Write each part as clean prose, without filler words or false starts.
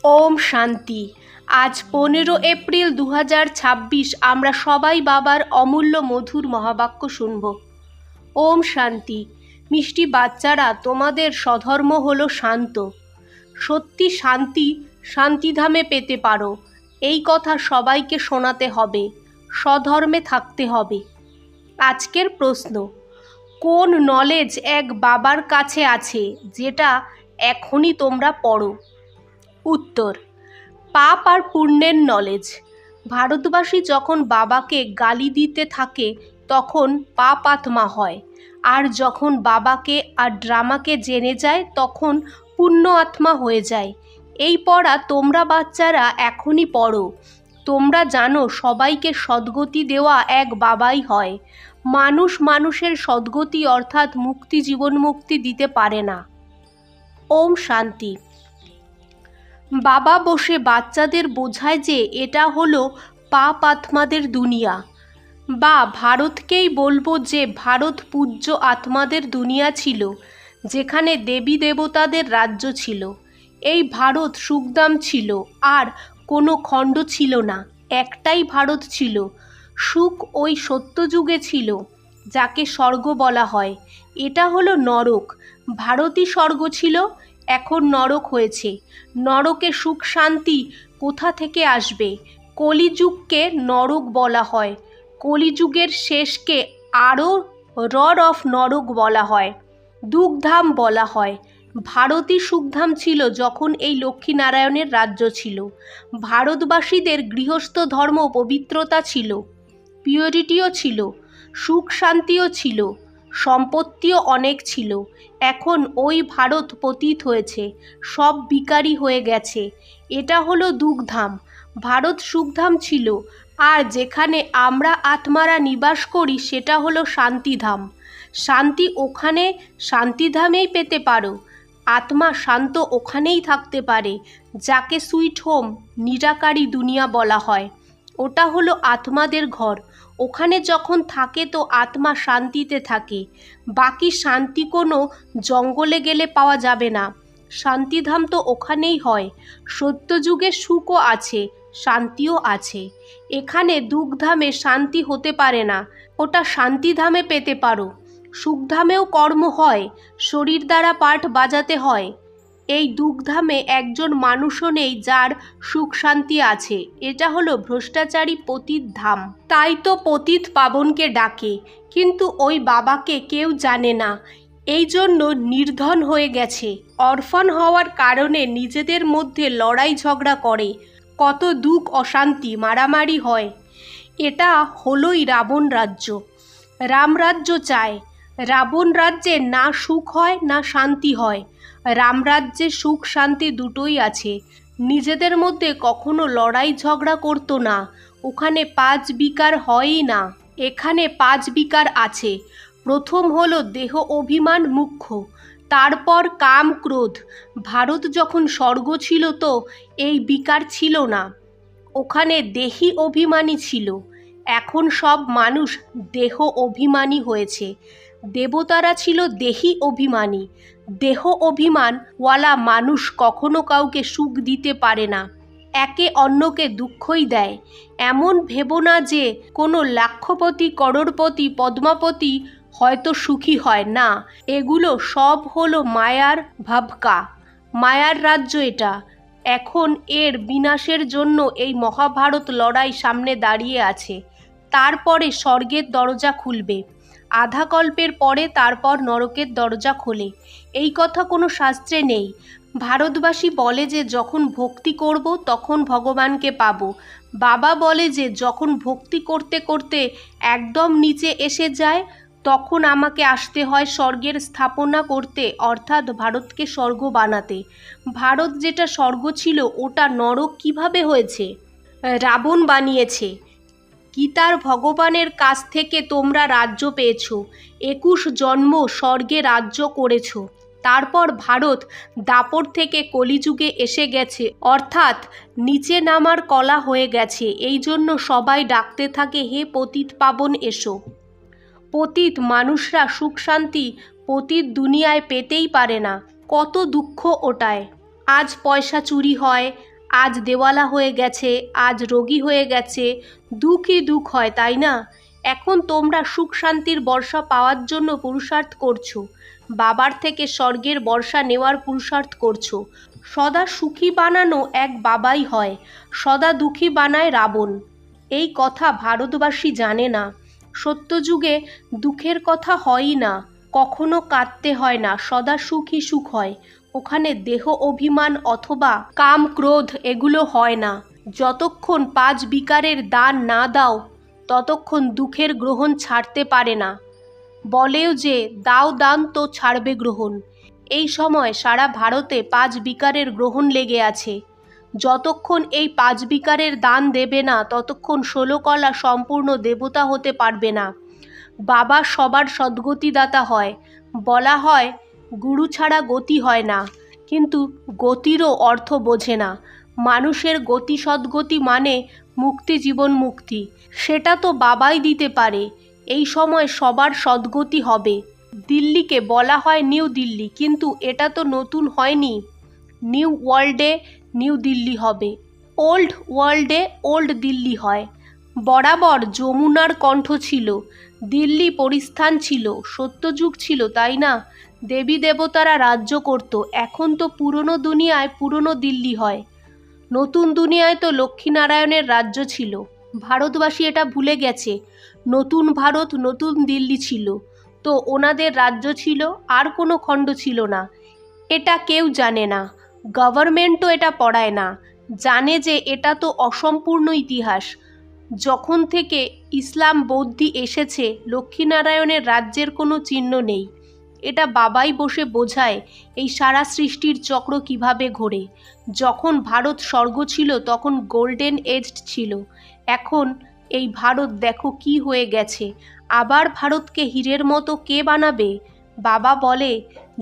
ওম শান্তি। আজ 15 এপ্রিল 2026। আমরা সবাই বাবার অমূল্য মধুর মহাবাক্য শুনব। ওম শান্তি। মিষ্টি বাচ্চারা, তোমাদের স্বধর্ম হলো শান্ত। সত্যি শান্তি শান্তিধামে পেতে পারো, এই কথা সবাইকে শোনাতে হবে। স্বধর্মে থাকতে হবে। আজকের প্রশ্ন: কোন নলেজ এক বাবার কাছে আছে যেটা এখনই তোমরা পড়ো? উত্তর: পাপ আর পুণ্যের নলেজ। ভারতবাসী যখন বাবাকে গালি দিতে থাকে তখন পাপ আত্মা হয়, আর যখন বাবাকে আর ড্রামাকে জেনে যায় তখন পুণ্য আত্মা হয়ে যায়। এই পড়া তোমরা বাচ্চারা এখনই পড়ো। তোমরা জানো সবাইকে সদ্গতি দেওয়া এক বাবাই হয়। মানুষ মানুষের সদ্গতি অর্থাৎ মুক্তি, জীবন মুক্তি দিতে পারে না। ওম শান্তি। বাবা বসে বাচ্চাদের বোঝায় যে এটা হলো পাপ আত্মাদের দুনিয়া, বা ভারতকেই বলবো যে ভারত পূজ্য আত্মাদের দুনিয়া ছিল, যেখানে দেবী দেবতাদের রাজ্য ছিল। এই ভারত সুখদাম ছিল, আর কোনো খণ্ড ছিল না, একটাই ভারত ছিল। সুখ ওই সত্যযুগে ছিল, যাকে স্বর্গ বলা হয়। এটা হলো নরক। ভারতই স্বর্গ ছিল, এখন নরক হয়েছে। নরকে সুখ শান্তি কোথা থেকে আসবে? কলিযুগকে নরক বলা হয়। কলিযুগের শেষকে আরও রড অফ নরক বলা হয়, দুঃখধাম বলা হয়। ভারতই সুখধাম ছিল যখন এই লক্ষ্মীনারায়ণের রাজ্য ছিল। ভারতবাসীদের গৃহস্থ ধর্ম পবিত্রতা ছিল, পিওরিটিও ছিল, সুখ শান্তিও ছিল, সম্পত্তিও অনেক ছিল। এখন ওই ভারত পতিত হয়েছে, সব বিকারী হয়ে গেছে। এটা হলো দুঃখধাম। ভারত সুখধাম ছিল, আর যেখানে আমরা আত্মারা নিবাস করি সেটা হলো শান্তিধাম। শান্তি ওখানে শান্তিধামেই পেতে পারো। আত্মা শান্ত ওখানেই থাকতে পারে, যাকে সুইট হোম, নিরাকারী দুনিয়া বলা হয়। ওটা হলো আত্মাদের ঘর। ওখানে যখন থাকে তো আত্মা শান্তিতে থাকে। বাকি শান্তি কোনো জঙ্গলে গেলে পাওয়া যাবে না। শান্তিধাম তো ওখানেই হয়। সত্যযুগে সুখও আছে, শান্তিও আছে। এখানে দুঃখধামে শান্তি হতে পারে না, ওটা শান্তিধামে পেতে পারো। সুখধামেও কর্ম হয়, শরীর দ্বারা পাঠ বাজাতে হয়। এই দুঃখধামে একজন মানুষও নেই যার সুখ শান্তি আছে। এটা হলো ভ্রষ্টাচারী পতিত ধাম। তাই তো পতিত পাবনকে ডাকে, কিন্তু ওই বাবাকে কেউ জানে না। এই জন্য নির্ধন হয়ে গেছে। অরফান হওয়ার কারণে নিজেদের মধ্যে লড়াই ঝগড়া করে, কত দুঃখ অশান্তি মারামারি হয়। এটা হলোই রাবণ রাজ্য। রামরাজ্য চায়। রাবণ রাজ্যে না সুখ হয় না শান্তি হয়। রামরাজ্যে সুখ শান্তি দুটোই আছে। নিজেদের মধ্যে কখনো লড়াই ঝগড়া করতো না। ওখানে 5 বিকার হয়ই না। এখানে 5 বিকার আছে। প্রথম হলো দেহ অভিমান মুখ্য, তারপর কাম ক্রোধ। ভারত যখন স্বর্গ ছিল তো এই বিকার ছিল না, ওখানে দেহি অভিমানী ছিল। এখন সব মানুষ দেহ অভিমানী হয়েছে। দেবতারা ছিল দেহি অভিমানী। দেহ অভিমানওয়ালা মানুষ কখনো কাউকে সুখ দিতে পারে না, একে অন্যকে দুঃখই দেয়। এমন ভেবো না যে কোনো লাখপতি, করোড়পতি, পদ্মাপতি হয়তো সুখী হয় না। এগুলো সব হলো মায়ার ভাবকা, মায়ার রাজ্য এটা। এখন এর বিনাশের জন্য এই মহাভারত লড়াই সামনে দাঁড়িয়ে আছে। তারপরে স্বর্গের দরজা খুলবে। আধা কল্পের পরে তারপর নরকের দরজা খোলে। এই কথা কোনো শাস্ত্রে নেই। ভারতবাসী বলে যে যখন ভক্তি করব তখন ভগবানকে পাবো। বাবা বলে যে যখন ভক্তি করতে করতে একদম নিচে এসে যায় তখন আমাকে আসতে হয় স্বর্গের স্থাপনা করতে, অর্থাৎ ভারতকে স্বর্গ বানাতে। ভারত যেটা স্বর্গ ছিল ওটা নরক কিভাবে হয়েছে? রাবণ বানিয়েছে। গীতার ভগবানের কাছ থেকে তোমরা রাজ্য পেয়েছ, 21 জন্ম স্বর্গে রাজ্য করেছ। তারপর ভারত দাপর থেকে কলিযুগে এসে গেছে, অর্থাৎ নিচে নামার কলা হয়ে গেছে। এই জন্য সবাই ডাকতে থাকে, হে পতিত পাবন এসো। পতিত মানুষরা সুখ শান্তি পতিত দুনিয়ায় পেতেই পারে না, কত দুঃখ ওটায়। আজ পয়সা চুরি হয়, আজ দেওয়ালা হয়ে গেছে, আজ রোগী হয়ে গেছে, দুঃখই দুঃখ হয়, তাই না? এখন তোমরা সুখ শান্তির বর্ষা পাওয়ার জন্য পুরুষার্থ করছো, বাবার থেকে স্বর্গের বর্ষা নেওয়ার পুরুষার্থ করছো। সদা সুখী বানানো এক বাবাই হয়, সদা দুঃখী বানায় রাবণ। এই কথা ভারতবাসী জানে না। সত্যযুগে দুঃখের কথা হয়ই না, কখনো কাঁদতে হয় না, সদা সুখই সুখ হয়। ওখানে দেহ অভিমান অথবা কাম ক্রোধ এগুলো হয় না। যতক্ষণ 5 বিকারের দান না দাও ততক্ষণ দুঃখের গ্রহণ ছাড়তে পারে না। বলেও যে দাও দান তো ছাড়বে গ্রহণ। এই সময় সারা ভারতে 5 বিকারের গ্রহণ লেগে আছে। যতক্ষণ এই 5 বিকারের দান দেবে না ততক্ষণ 16 কলা সম্পূর্ণ দেবতা হতে পারবে না। বাবা সবার সদ্গতিদাতা হয়। বলা হয় গুরু ছাড়া গতি হয় না, কিন্তু গতিরও অর্থ বোঝে না। মানুষের গতি সদ্গতি মানে মুক্তি, জীবন মুক্তি, সেটা তো বাবাই দিতে পারে। এই সময় সবার সদ্গতি হবে। দিল্লিকে বলা হয় নিউ দিল্লি, কিন্তু এটা তো নতুন হয়নি। নিউ ওয়ার্ল্ডে নিউ দিল্লি হবে, ওল্ড ওয়ার্ল্ডে ওল্ড দিল্লি হয়। বরাবর যমুনার কণ্ঠ ছিল, দিল্লি পরিস্থান ছিল, সত্যযুগ ছিল, তাই না? দেবী দেবতারা রাজ্য করত। এখন তো পুরনো দুনিয়ায় পুরনো দিল্লি হয়, নতুন দুনিয়ায় তো লক্ষ্মীনারায়ণের রাজ্য ছিল। ভারতবাসী এটা ভুলে গেছে। নতুন ভারত নতুন দিল্লি ছিল, তো ওনাদের রাজ্য ছিল, আর কোনো খণ্ড ছিল না। এটা কেউ জানে না, গভর্নমেন্টও এটা পড়ায় না। জানে যে এটা তো অসম্পূর্ণ ইতিহাস। যখন থেকে ইসলাম বৌদ্ধি এসেছে লক্ষ্মীনারায়ণের রাজ্যের কোনো চিহ্ন নেই। এটা বাবাই বসে বোঝায় এই সারা সৃষ্টির চক্র কিভাবে ঘোরে। যখন ভারত স্বর্গ ছিল তখন গোল্ডেন এজ ছিল। এখন এই ভারত দেখো কি হয়ে গেছে। আবার ভারতকে হীরের মতো কে বানাবে? বাবা বলে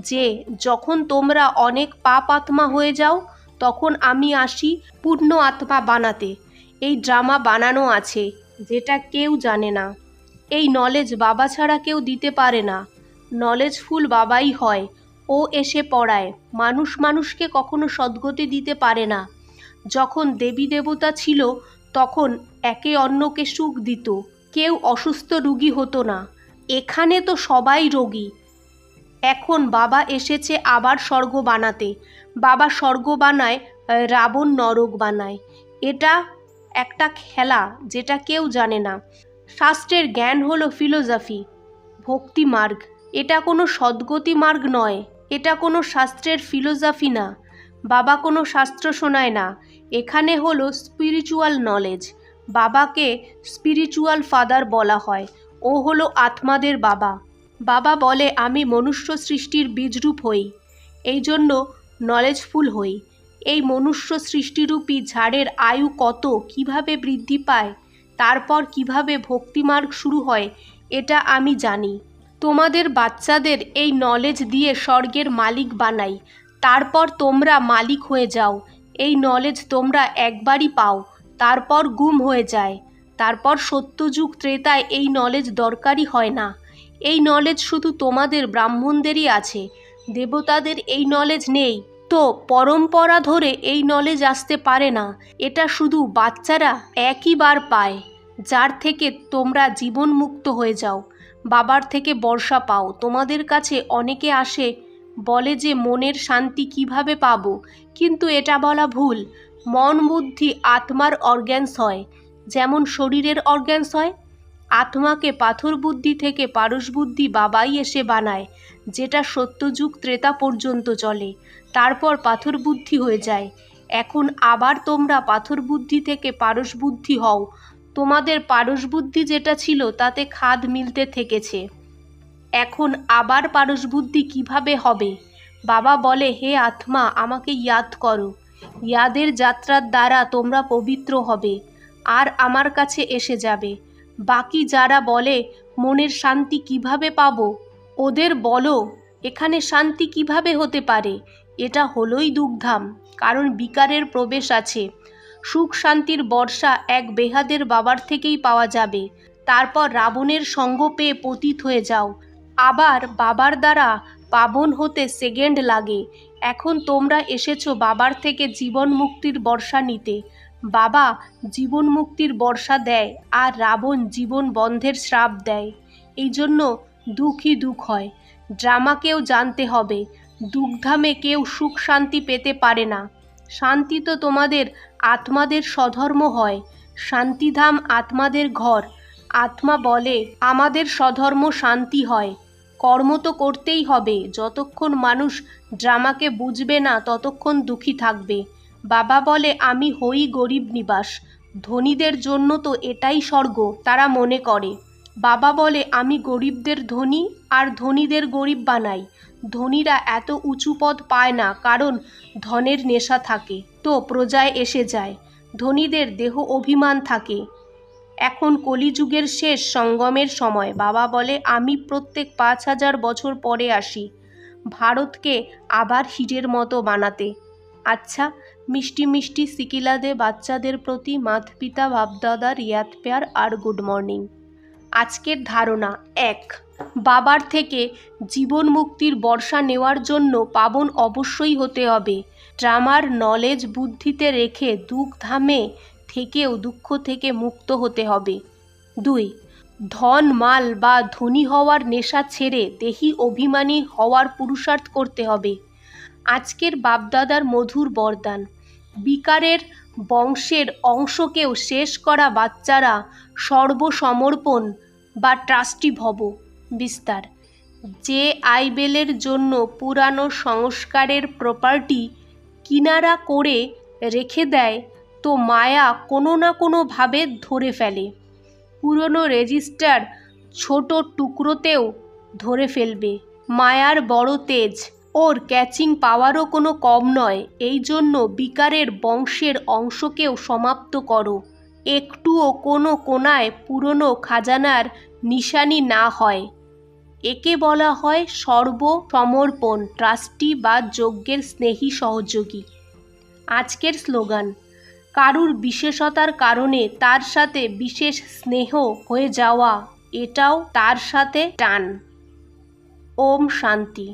যে যখন তোমরা অনেক পাপ আত্মা হয়ে যাও তখন আমি আসি পূর্ণ আত্মা বানাতে। এই ড্রামা বানানো আছে যেটা কেউ জানে না। এই নলেজ বাবা ছাড়া কেউ দিতে পারে না। নলেজফুল বাবাই হয়। ও এসে পড়ায়। মানুষ মানুষকে কখনো সদ্গতি দিতে পারে না। যখন দেবী দেবতা ছিল তখন একে অন্যকে সুখ দিত, কেউ অসুস্থ রোগী হতো না। এখানে তো সবাই রোগী। এখন বাবা এসেছে আবার স্বর্গ বানাতে। বাবা স্বর্গ বানায়, রাবণ নরক বানায়। এটা একটা খেলা যেটা কেউ জানে না। শাস্ত্রের জ্ঞান হলো ফিলোসফি, ভক্তি মার্গ। এটা কোনো সদ্গতি মার্গ নয়, এটা কোনো শাস্ত্রের ফিলোসফি না। বাবা কোনো শাস্ত্র শোনায় না। এখানে হলো স্পিরিচুয়াল নলেজ। বাবাকে স্পিরিচুয়াল ফাদার বলা হয়। ও হলো আত্মাদের বাবা। বাবা বলে আমি মনুষ্য সৃষ্টির বীজরূপ হই, এই জন্য নলেজফুল হই। এই মনুষ্য সৃষ্টিরূপী ঝাড়ের আয়ু কত, কিভাবে বৃদ্ধি পায়, তারপর কিভাবে ভক্তিমার্গ শুরু হয়, এটা আমি জানি। তোমাদের বাচ্চাদের এই নলেজ দিয়ে স্বর্গের মালিক বানাই, তারপর তোমরা মালিক হয়ে যাও। এই নলেজ তোমরা একবারই পাও, তারপর গুম হয়ে যায়। তারপর সত্যযুগ ত্রেতায় এই নলেজ দরকারই হয় না। এই নলেজ শুধু তোমাদের ব্রাহ্মণদেরই আছে, দেবতাদের এই নলেজ নেই। তো পরম্পরা ধরে এই নলেজ আসতে পারে না। এটা শুধু বাচ্চারা একইবার পায়, যার থেকে তোমরা জীবন মুক্ত হয়ে যাও, বাবার থেকে বর্ষা পাও। তোমাদের কাছে অনেকে আসে, বলে যে মনের শান্তি কিভাবে পাবো, কিন্তু এটা বলা ভুল। মন বুদ্ধি আত্মার অর্গ্যানস হয়, যেমন শরীরের অর্গ্যানস হয়। আত্মাকে পাথর বুদ্ধি থেকে পারস বুদ্ধি বাবাই এসে বানায়, যেটা সত্যযুগ ত্রেতা পর্যন্ত চলে। তারপর পাথর বুদ্ধি হয়ে যায়। এখন আবার তোমরা পাথর বুদ্ধি থেকে পারস বুদ্ধি হও। তোমাদের পারস বুদ্ধি যেটা ছিল তাতে খাদ মিলতে থেকেছে। এখন আবার পারস বুদ্ধি কিভাবে হবে? বাবা বলে হে আত্মা, আমাকে ইয়াদ করো। ইয়াদের যাত্রার দ্বারা তোমরা পবিত্র হবে আর আমার কাছে এসে যাবে। বাকি যারা বলে মনের শান্তি কিভাবে পাবো, ওদের বলো এখানে শান্তি কিভাবে হতে পারে। এটা হলোই দুগ্ধাম, কারণ বিকারের প্রবেশ আছে। সুখ শান্তির বর্ষা এক বেহাদের বাবার থেকেই পাওয়া যাবে। তারপর রাবণের সঙ্গ পেয়ে পতিত হয়ে যাও। আবার বাবার দ্বারা পাবন হতে সেকেন্ড লাগে। এখন তোমরা এসেছো বাবার থেকে জীবন মুক্তির বর্ষা নিতে। বাবা জীবন মুক্তির বর্ষা দেয় আর রাবণ জীবন বন্ধের শ্রাপ দেয়। এই জন্য দুঃখই দুঃখ হয়। ড্রামাকেও জানতে হবে, দুঃখধামে কেউ সুখ শান্তি পেতে পারে না। শান্তি তো তোমাদের আত্মাদের স্বধর্ম হয়। শান্তিধাম আত্মাদের ঘর। আত্মা বলে আমাদের স্বধর্ম শান্তি হয়। কর্ম তো করতেই হবে। যতক্ষণ মানুষ ড্রামাকে বুঝবে না ততক্ষণ দুঃখী থাকবে। বাবা বলে আমি হই গরিব নিবাস। ধনীদের জন্য তো এটাই স্বর্গ তারা মনে করে। বাবা বলে আমি গরিবদের ধনী আর ধনীদের গরিব বানাই। ধনীরা এত উঁচু পদ পায় না কারণ ধনের নেশা থাকে, তো প্রজায় এসে যায়। ধনীদের দেহ অভিমান থাকে। এখন কলিযুগের শেষ সঙ্গমের সময়। বাবা বলে আমি প্রত্যেক ৫,০০০ বছর পরে আসি ভারতকে আবার হীরের মতো বানাতে। আচ্ছা, মিষ্টি মিষ্টি সিকিলাদে বাচ্চাদের প্রতি মাত পিতা বাপদাদার ইয়াদ প্যার আর গুড মর্নিং। আজকের ধারণা ১, বাবার থেকে জীবন মুক্তির বর্ষা নেওয়ার জন্য পাবন অবশ্যই হতে হবে। ড্রামার নলেজ বুদ্ধিতে রেখে দুঃখধামে থেকেও দুঃখ থেকে মুক্ত হতে হবে। ২, ধন মাল বা ধনী হওয়ার নেশা ছেড়ে দেহি অভিমানী হওয়ার পুরুষার্থ করতে হবে। আজকের বাপদাদার মধুর বরদান, বিকারের বংশের অংশকেও শেষ করা বাচ্চারা সর্বসমর্পণ বা ট্রাস্টি ভব। বিস্তার, যে আইবেলের জন্য পুরানো সংস্কারের প্রপার্টি কিনারা করে রেখে দেয় তো মায়া কোনো না কোনোভাবে ধরে ফেলে। পুরনো রেজিস্টার ছোট টুকরোতেও ধরে ফেলবে। মায়ার বড় তেজ, ওর ক্যাচিং পাওয়ারও কোনো কম নয়। এই জন্য বিকারের বংশের অংশকেও সমাপ্ত করো। একটুও কোনো কোনায় পুরনো খাজানার নিশানি না হয়। একে বলা হয় সর্বসমর্পণ, ট্রাস্টি বা যজ্ঞের স্নেহী সহযোগী। আজকের স্লোগান, কারুর বিশেষতার কারণে তার সাথে বিশেষ স্নেহ হয়ে যাওয়া, এটাও তার সাথে টান। ওম শান্তি।